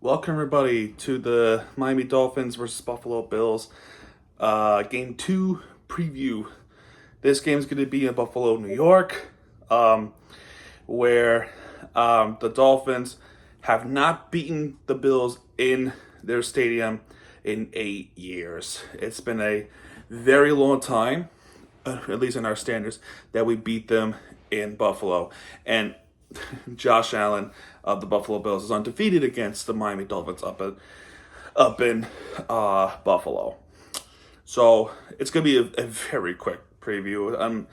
Welcome everybody to the Miami Dolphins versus Buffalo Bills Game 2 preview. This game is going to be in Buffalo, New York, where the Dolphins have not beaten the Bills in their stadium in 8 years. It's been a very long time, at least in our standards, that we beat them in Buffalo. And Josh Allen of the Buffalo Bills is undefeated against the Miami Dolphins up in Buffalo. So it's going to be a very quick preview.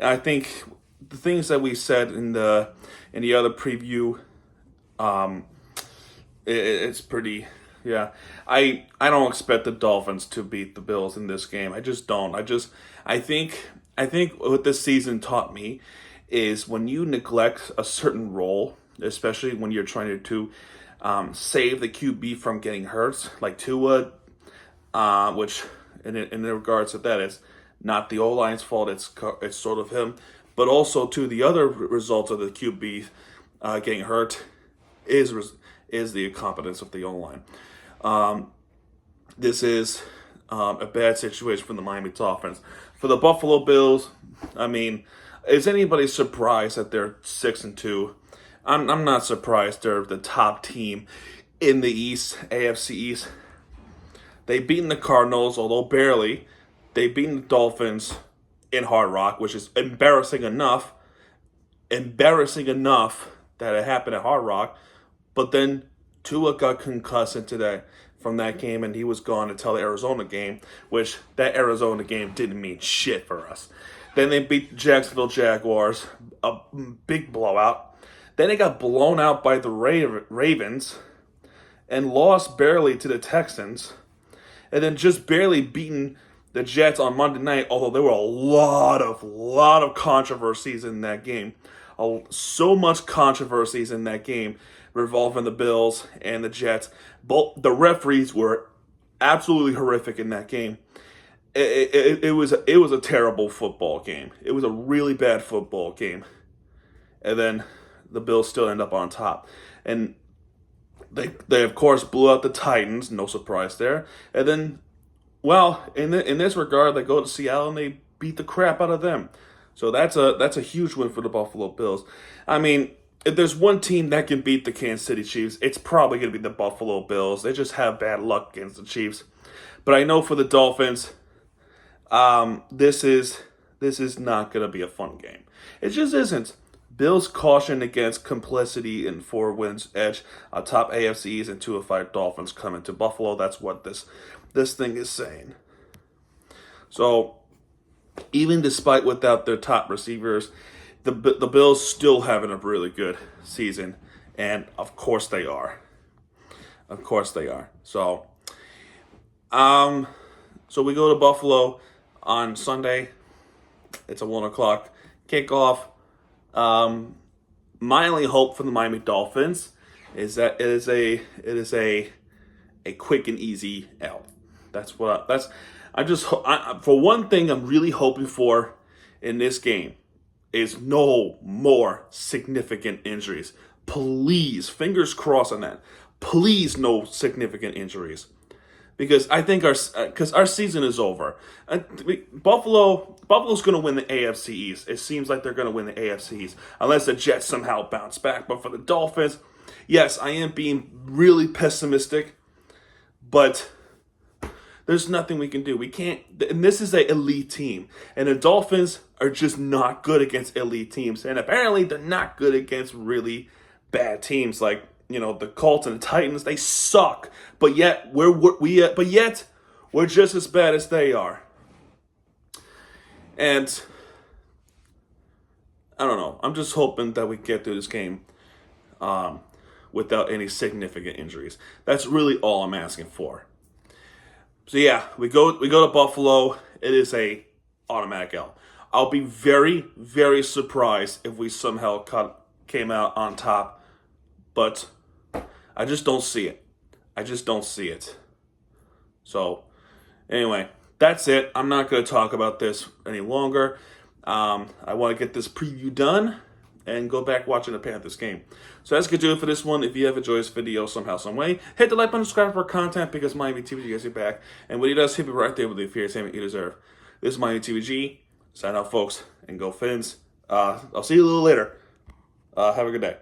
I think the things that we said in the other preview, it's pretty. Yeah, I don't expect the Dolphins to beat the Bills in this game. I just don't. I think what this season taught me is when you neglect a certain role, especially when you're trying to save the QB from getting hurt, like Tua, which in regards to that is not the O-line's fault, it's sort of him, but also to the other result of the QB getting hurt is the incompetence of the O-line. This is a bad situation for the Miami Dolphins. For the Buffalo Bills, I mean, is anybody surprised that they're 6-2? I'm not surprised. They're the top team in the East, AFC East. They've beaten the Cardinals, although barely. They've beaten the Dolphins in Hard Rock, which is embarrassing enough. Embarrassing enough that it happened at Hard Rock. But then Tua got concussed from that game, and he was gone until the Arizona game, which that Arizona game didn't mean shit for us. Then they beat the Jacksonville Jaguars, a big blowout. Then they got blown out by the Ravens and lost barely to the Texans. And then just barely beaten the Jets on Monday night, although there were a lot of controversies in that game. So much controversies in that game revolving the Bills and the Jets. Both the referees were absolutely horrific in that game. It was a terrible football game. It was a really bad football game. And then the Bills still end up on top. And they of course blew out the Titans, no surprise there. And then, well, in this regard, they go to Seattle and they beat the crap out of them. So that's a huge win for the Buffalo Bills. I mean, if there's one team that can beat the Kansas City Chiefs, it's probably going to be the Buffalo Bills. They just have bad luck against the Chiefs. But I know for the Dolphins, this is not going to be a fun game. It just isn't. Bills caution against complicity in 4 wins edge atop AFCs and 2-5 Dolphins coming to Buffalo. That's what this thing is saying. So even despite without their top receivers, the Bills still having a really good season, and of course they are. Of course they are. So we go to Buffalo on Sunday. It's a 1:00 kickoff. My only hope for the Miami Dolphins is that it is a quick and easy L. For one thing I'm really hoping for in this game is no more significant injuries. Please, fingers crossed on that. Please, no significant injuries. Because I think our season is over. Buffalo's going to win the AFC East. It seems like they're going to win the AFC East unless the Jets somehow bounce back. But for the Dolphins, yes, I am being really pessimistic, but there's nothing we can do. We can't. And this is an elite team, and the Dolphins are just not good against elite teams, and apparently they're not good against really bad teams like, the Colts and the Titans. They suck, but yet we're just as bad as they are. And I don't know. I'm just hoping that we get through this game without any significant injuries. That's really all I'm asking for. So yeah, we go to Buffalo. It is a automatic L. I'll be very, very surprised if we somehow came out on top, but I just don't see it. So, anyway, that's it. I'm not going to talk about this any longer. I want to get this preview done, and go back watching the Panthers game. So that's going to do it for this one. If you have enjoyed this video somehow, some way, hit the like button, subscribe for content because Miami TVG gets you back. And when he does, he'll be right there with the fierce entertainment you deserve. This is Miami TVG. Sign out, folks, and go Fins. I'll see you a little later. Have a good day.